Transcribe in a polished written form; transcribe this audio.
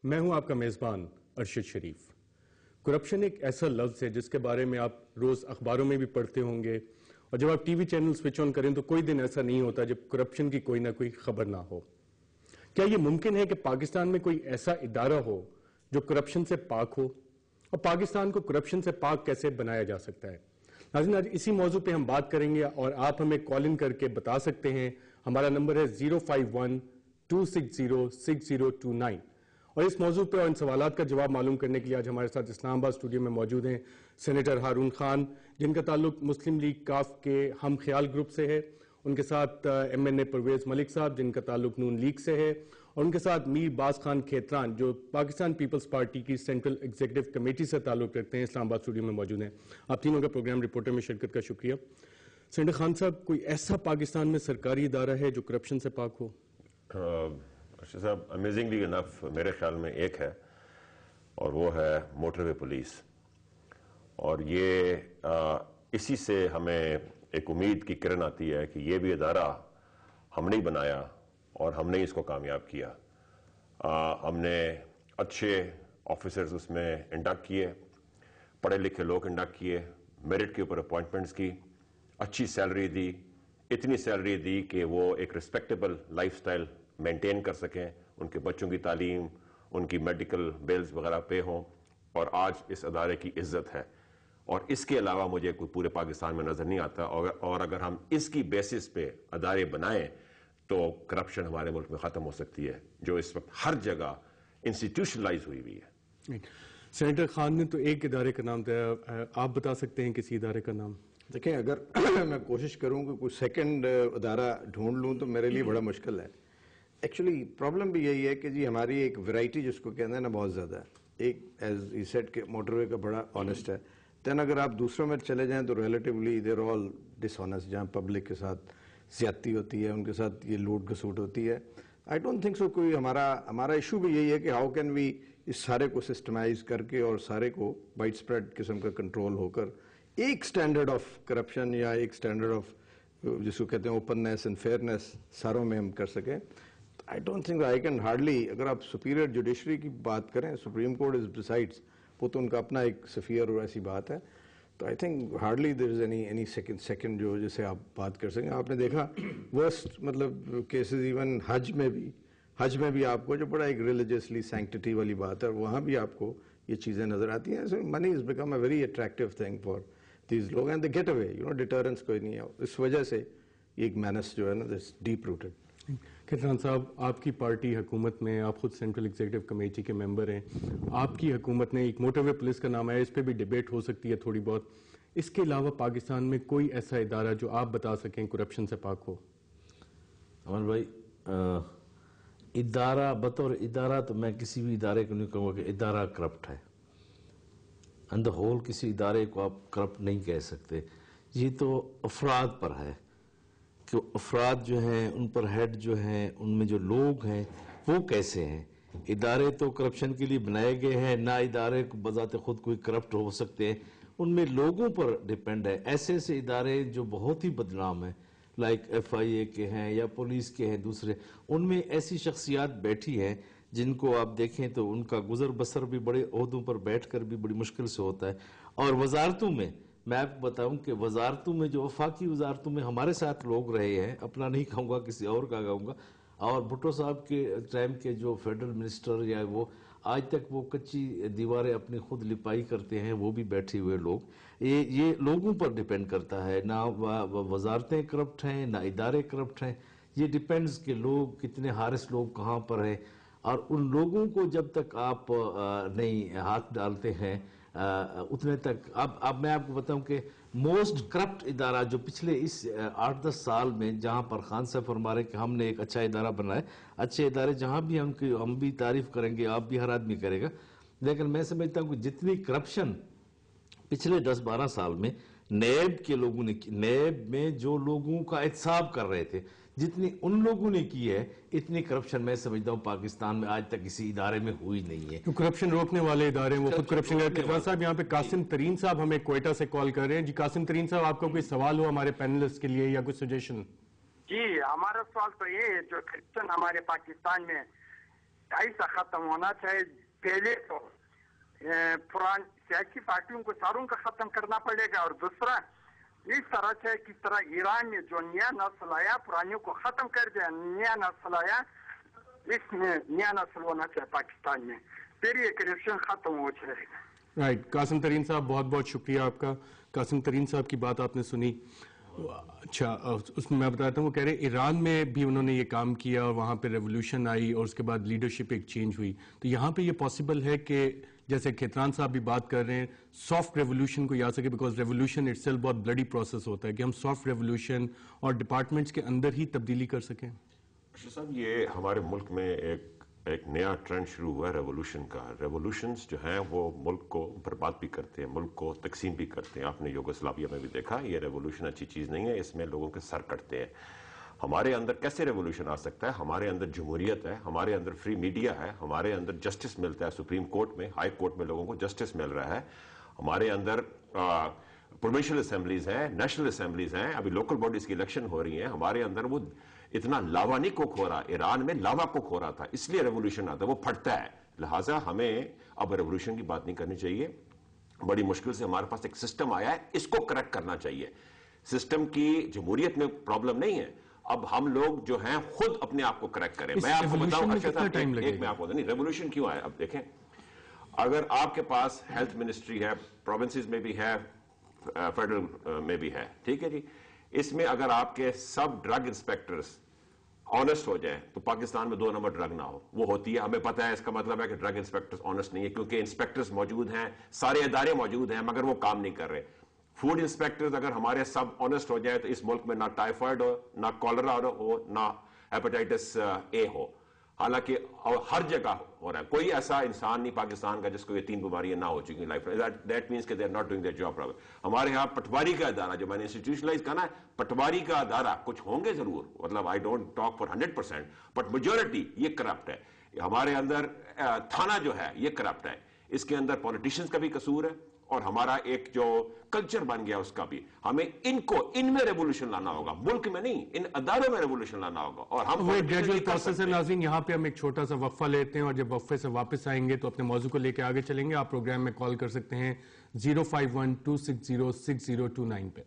میں ہوں آپ کا میزبان ارشد شریف۔ کرپشن ایک ایسا لفظ ہے جس کے بارے میں آپ روز اخباروں میں بھی پڑھتے ہوں گے، اور جب آپ T V channel switch on کریں تو کوئی دن ایسا نہیں ہوتا جب کرپشن کی کوئی نہ کوئی خبر نہ ہو۔ کیا یہ ممکن ہے کہ پاکستان میں کوئی ایسا ادارہ ہو جو کرپشن سے پاک ہو؟ اور پاکستان کو کرپشن سے پاک کیسے بنایا جا سکتا ہے؟ ناظرین، آج اسی موضوع پہ ہم بات کریں گے، اور آپ ہمیں کال ان کر کے بتا سکتے ہیں۔ ہمارا نمبر ہے 051-260-6029، اور اس موضوع پہ اور ان سوالات کا جواب معلوم کرنے کے لیے آج ہمارے ساتھ اسلام آباد اسٹوڈیو میں موجود ہیں سینیٹر ہارون خان، جن کا تعلق مسلم لیگ کاف کے ہم خیال گروپ سے ہے، ان کے ساتھ ایم این اے پرویز ملک صاحب جن کا تعلق نون لیگ سے ہے، اور ان کے ساتھ میر باز خان کھیتران جو پاکستان پیپلز پارٹی کی سینٹرل ایگزیکٹو کمیٹی سے تعلق رکھتے ہیں، اسلام آباد اسٹوڈیو میں موجود ہیں۔ آپ تینوں کا پروگرام رپورٹر میں شرکت کا شکریہ۔ سینیٹر خان صاحب، کوئی ایسا پاکستان میں سرکاری ادارہ ہے جو کرپشن سے پاک ہو؟ ارشد صاحب، امیزنگلی انف میرے خیال میں ایک ہے، اور وہ ہے موٹر وے پولیس، اور یہ اسی سے ہمیں ایک امید کی کرن آتی ہے کہ یہ بھی ادارہ ہم نے بنایا اور ہم نے اس کو کامیاب کیا۔ ہم نے اچھے آفیسرز اس میں انڈکٹ کیے، پڑھے لکھے لوگ انڈکٹ کیے، میرٹ کے اوپر اپوائنٹمنٹس کی، اچھی سیلری دی، اتنی سیلری دی کہ وہ ایک ریسپیکٹیبل لائف سٹائل مینٹین کر سکیں، ان کے بچوں کی تعلیم، ان کی میڈیکل بلز وغیرہ پے ہوں، اور آج اس ادارے کی عزت ہے۔ اور اس کے علاوہ مجھے کوئی پورے پاکستان میں نظر نہیں آتا، اور اگر ہم اس کی بیسس پہ ادارے بنائیں تو کرپشن ہمارے ملک میں ختم ہو سکتی ہے، جو اس وقت ہر جگہ انسٹیٹیوشنلائز ہوئی ہے۔ سینیٹر خان نے تو ایک ادارے کا نام دیا، آپ بتا سکتے ہیں کسی ادارے کا نام؟ دیکھیں، اگر میں کوشش کروں کہ کوئی سیکنڈ ادارہ ڈھونڈ لوں تو میرے لیے بڑا مشکل ہے۔ ایکچولی پرابلم بھی یہی ہے کہ جی ہماری ایک ویرائٹی جس کو کہتے ہیں نا بہت زیادہ ہے۔ ایک ایز ای سیٹ کے موٹر وے کا بڑا آنےسٹ ہے، دین اگر آپ دوسروں میں چلے جائیں تو ریلیٹیولی دیر آل ڈس آنےسٹ، جہاں پبلک کے ساتھ زیادتی ہوتی ہے، ان کے ساتھ یہ لوٹ گھسوٹ ہوتی ہے۔ آئی ڈونٹ تھنک سو کوئی ہمارا ایشو بھی یہی ہے کہ ہاؤ کین وی اس سارے کو سسٹمائز کر کے اور سارے کو وائڈ اسپریڈ قسم کا کنٹرول ہو کر ایک سٹینڈرڈ آف کرپشن یا ایک سٹینڈرڈ آف جس کو کہتے ہیں اوپننیس اینڈ فیئرنیس ساروں میں ہم کر سکیں۔ I don't think I can hardly, اگر آپ سپیریئر جوڈیشری کی بات کریں، سپریم کورٹ از ڈیسائڈس، وہ تو ان کا اپنا ایک سفیر اور ایسی بات ہے، تو I think hardly there is any second جو جسے آپ بات کر سکیں۔ آپ نے دیکھا ورسٹ مطلب کیسز ایون حج میں بھی آپ کو جو بڑا ایک ریلیجیسلی سینکٹیٹی والی بات ہے، وہاں بھی آپ کو یہ چیزیں نظر آتی ہیں۔ Money has become a very attractive thing for these لوگ and they get away, deterrence کوئی نہیں ہے۔ اس وجہ سے یہ ایک مینس جو ہے نا دس ڈیپ روٹڈ۔ کھیتران صاحب، آپ کی پارٹی حکومت میں، آپ خود سینٹرل ایگزیکٹو کمیٹی کے ممبر ہیں، آپ کی حکومت نے ایک موٹر وے پولیس کا نام آیا، اس پہ بھی ڈیبیٹ ہو سکتی ہے تھوڑی بہت۔ اس کے علاوہ پاکستان میں کوئی ایسا ادارہ جو آپ بتا سکیں کرپشن سے پاک ہو؟ امن بھائی، ادارہ بطور ادارہ تو میں کسی بھی ادارے کو نہیں کہوں گا کہ ادارہ کرپٹ ہے۔ ان دا ہول کسی ادارے کو آپ کرپٹ نہیں کہہ سکتے۔ یہ تو افراد پر ہے کہ افراد جو ہیں، ان پر ہیڈ جو ہیں، ان میں جو لوگ ہیں وہ کیسے ہیں۔ ادارے تو کرپشن کے لیے بنائے گئے ہیں، نہ ادارے کو بذات خود کوئی کرپٹ ہو سکتے ہیں، ان میں لوگوں پر ڈیپینڈ ہے۔ ایسے ایسے ادارے جو بہت ہی بدنام ہیں، لائک ایف آئی اے کے ہیں یا پولیس کے ہیں، دوسرے، ان میں ایسی شخصیات بیٹھی ہیں جن کو آپ دیکھیں تو ان کا گزر بسر بھی بڑے عہدوں پر بیٹھ کر بھی بڑی مشکل سے ہوتا ہے۔ اور وزارتوں میں میں آپ کو بتاؤں کہ وزارتوں میں جو وفاقی وزارتوں میں ہمارے ساتھ لوگ رہے ہیں، اپنا نہیں کہوں گا کسی اور کا کہوں گا، اور بھٹو صاحب کے ٹائم کے جو فیڈرل منسٹر یا وہ آج تک وہ کچی دیواریں اپنی خود لپائی کرتے ہیں، وہ بھی بیٹھے ہوئے لوگ۔ یہ لوگوں پر ڈیپینڈ کرتا ہے، نہ وزارتیں کرپٹ ہیں نہ ادارے کرپٹ ہیں، یہ ڈیپینڈز کہ لوگ کتنے حارس لوگ کہاں پر ہیں، اور ان لوگوں کو جب تک آپ نہیں ہاتھ ڈالتے ہیں اتنے تک۔ اب میں آپ کو بتاؤں کہ موسٹ کرپٹ ادارہ جو پچھلے اس 8-10 سال میں، جہاں پر خان صاحب فرما رہے کہ ہم نے ایک اچھا ادارہ بنایا، اچھے ادارے جہاں بھی ہم بھی تعریف کریں گے، آپ بھی، ہر آدمی کرے گا، لیکن میں سمجھتا ہوں کہ جتنی کرپشن پچھلے 10-12 سال میں نیب کے لوگوں نے کی، نیب میں جو لوگوں کا احتساب کر رہے تھے، جتنی ان لوگوں نے کی ہے، اتنی کرپشن میں سمجھتا ہوں پاکستان میں آج تک کسی ادارے میں ہوئی نہیں ہے۔ تو کرپشن روکنے والے ادارے ہیں وہ خود کرپشن ہے۔ کھیتران صاحب، یہاں پہ قاسم ترین صاحب ہمیں کوئٹہ سے کال کر رہے ہیں۔ جی قاسم ترین صاحب، آپ کا کوئی سوال ہو ہمارے پینلسٹ کے لیے یا کوئی سجیشن؟ جی، ہمارا سوال تو یہ ہے، جو کرپشن ہمارے پاکستان میں ایسا ختم ہونا چاہیے. پہلے تو پران سیاسی پارٹیوں کو ساروں کا ختم کرنا پڑے گا, اور دوسرا اس طرح سے کس طرح ایران نے جو نیا نسل آیا پرانیوں کو ختم کر دیا, نیا نسل آیا, اس میں نیا نسل ہونا چاہیے پاکستان میں, پھر یہ کرپشن ختم ہو جائے گا. رائٹ. قاسم ترین صاحب بہت بہت شکریہ آپ کا. قاسم ترین صاحب کی بات آپ نے سنی. اچھا, اس میں میں بتاتا ہوں, وہ کہہ رہے ایران میں بھی انہوں نے یہ کام کیا اور وہاں پہ ریولوشن آئی اور اس کے بعد لیڈرشپ ایک چینج ہوئی. تو یہاں پہ یہ پاسبل ہے کہ جیسے کھیتران صاحب بھی بات کر رہے ہیں سافٹ ریولوشن کو آ سکے, بیکاز ریولوشن اٹ سیلف بہت بلڈی پروسیس ہوتا ہے, کہ ہم سافٹ ریولوشن اور ڈپارٹمنٹس کے اندر ہی تبدیلی کر سکیں. ارشد صاحب, یہ ہمارے ملک میں ایک نیا ٹرینڈ شروع ہوا ہے ریولوشن کا. ریولوشنز جو ہیں وہ ملک کو برباد بھی کرتے ہیں, ملک کو تقسیم بھی کرتے ہیں. آپ نے یوگوسلاویہ میں بھی دیکھا, یہ ریولوشن اچھی چیز نہیں ہے, اس میں لوگوں کے سر کٹتے ہیں. ہمارے اندر کیسے ریولوشن آ سکتا ہے؟ ہمارے اندر جمہوریت ہے, ہمارے اندر فری میڈیا ہے, ہمارے اندر جسٹس ملتا ہے, سپریم کورٹ میں, ہائی کورٹ میں لوگوں کو جسٹس مل رہا ہے, ہمارے اندر پروونشل اسمبلیز ہیں, نیشنل اسمبلیز ہیں, ابھی لوکل باڈیز کی الیکشن ہو رہی ہیں. ہمارے اندر وہ اتنا لاوا نہیں کوک ہو رہا, ایران میں لاوا کوک ہو رہا تھا, اس لیے ریولوشن آتا ہے, وہ پھٹتا ہے. لہٰذا ہمیں اب ریولوشن کی بات نہیں کرنی چاہیے. بڑی مشکل سے ہمارے پاس ایک سسٹم آیا ہے, اس کو کریکٹ کرنا چاہیے. سسٹم کی جمہوریت میں پرابلم نہیں ہے, اب ہم لوگ جو ہیں خود اپنے آپ کو کریکٹ کریں. میں آپ کو بتاؤں ایک میں آپ کو نہیں, ریولوشن کیوں آیا. اب دیکھیں, اگر آپ کے پاس ہیلتھ منسٹری ہے, پروونسز میں بھی ہے, فیڈرل میں بھی ہے, ٹھیک ہے جی, اس میں اگر آپ کے سب ڈرگ انسپیکٹرز آنسٹ ہو جائیں تو پاکستان میں 2 نمبر ڈرگ نہ ہو. وہ ہوتی ہے, ہمیں پتہ ہے, اس کا مطلب ہے کہ ڈرگ انسپیکٹرز آنسٹ نہیں ہے, کیونکہ انسپیکٹرز موجود ہیں, سارے ادارے موجود ہیں, مگر وہ کام نہیں کر رہے. فوڈ انسپیکٹرز اگر ہمارے سب آنسٹ ہو جائے تو اس ملک میں نہ ٹائیفائڈ ہو, نہ کالرا ہو, نہ ہیپاٹائٹس اے ہو. حالانکہ ہر جگہ ہو رہا ہے. کوئی ایسا انسان نہیں پاکستان کا جس کو یہ 3 بیماریاں نہ ہو چکی لائف میں. دیٹ مینس کہ they are not doing their job proper. ہمارے ہاں پٹواری کا ادارہ, جو میں نے انسٹیٹیوشنلائز کرنا ہے, پٹواری کا ادارہ کچھ ہوں گے ضرور, مطلب I don't talk for 100%, but majority یہ کرپٹ ہے. ہمارے اندر تھانہ جو ہے یہ کرپٹ ہے, اس کے اندر پولیٹیشنز کا بھی قصور ہے, اور ہمارا ایک جو کلچر بن گیا اس کا بھی. ہمیں ان میں ریولوشن لانا ہوگا, ملک میں نہیں, ان اداروں میں ریولوشن لانا ہوگا. اور ہم وہ ایک گریجویل پروسیس ہے. ناظرین, یہاں پہ ہم ایک چھوٹا سا وقفہ لیتے ہیں, اور جب وقفے سے واپس آئیں گے تو اپنے موضوع کو لے کے آگے چلیں گے. آپ پروگرام میں کال کر سکتے ہیں 051-260-6029 پہ.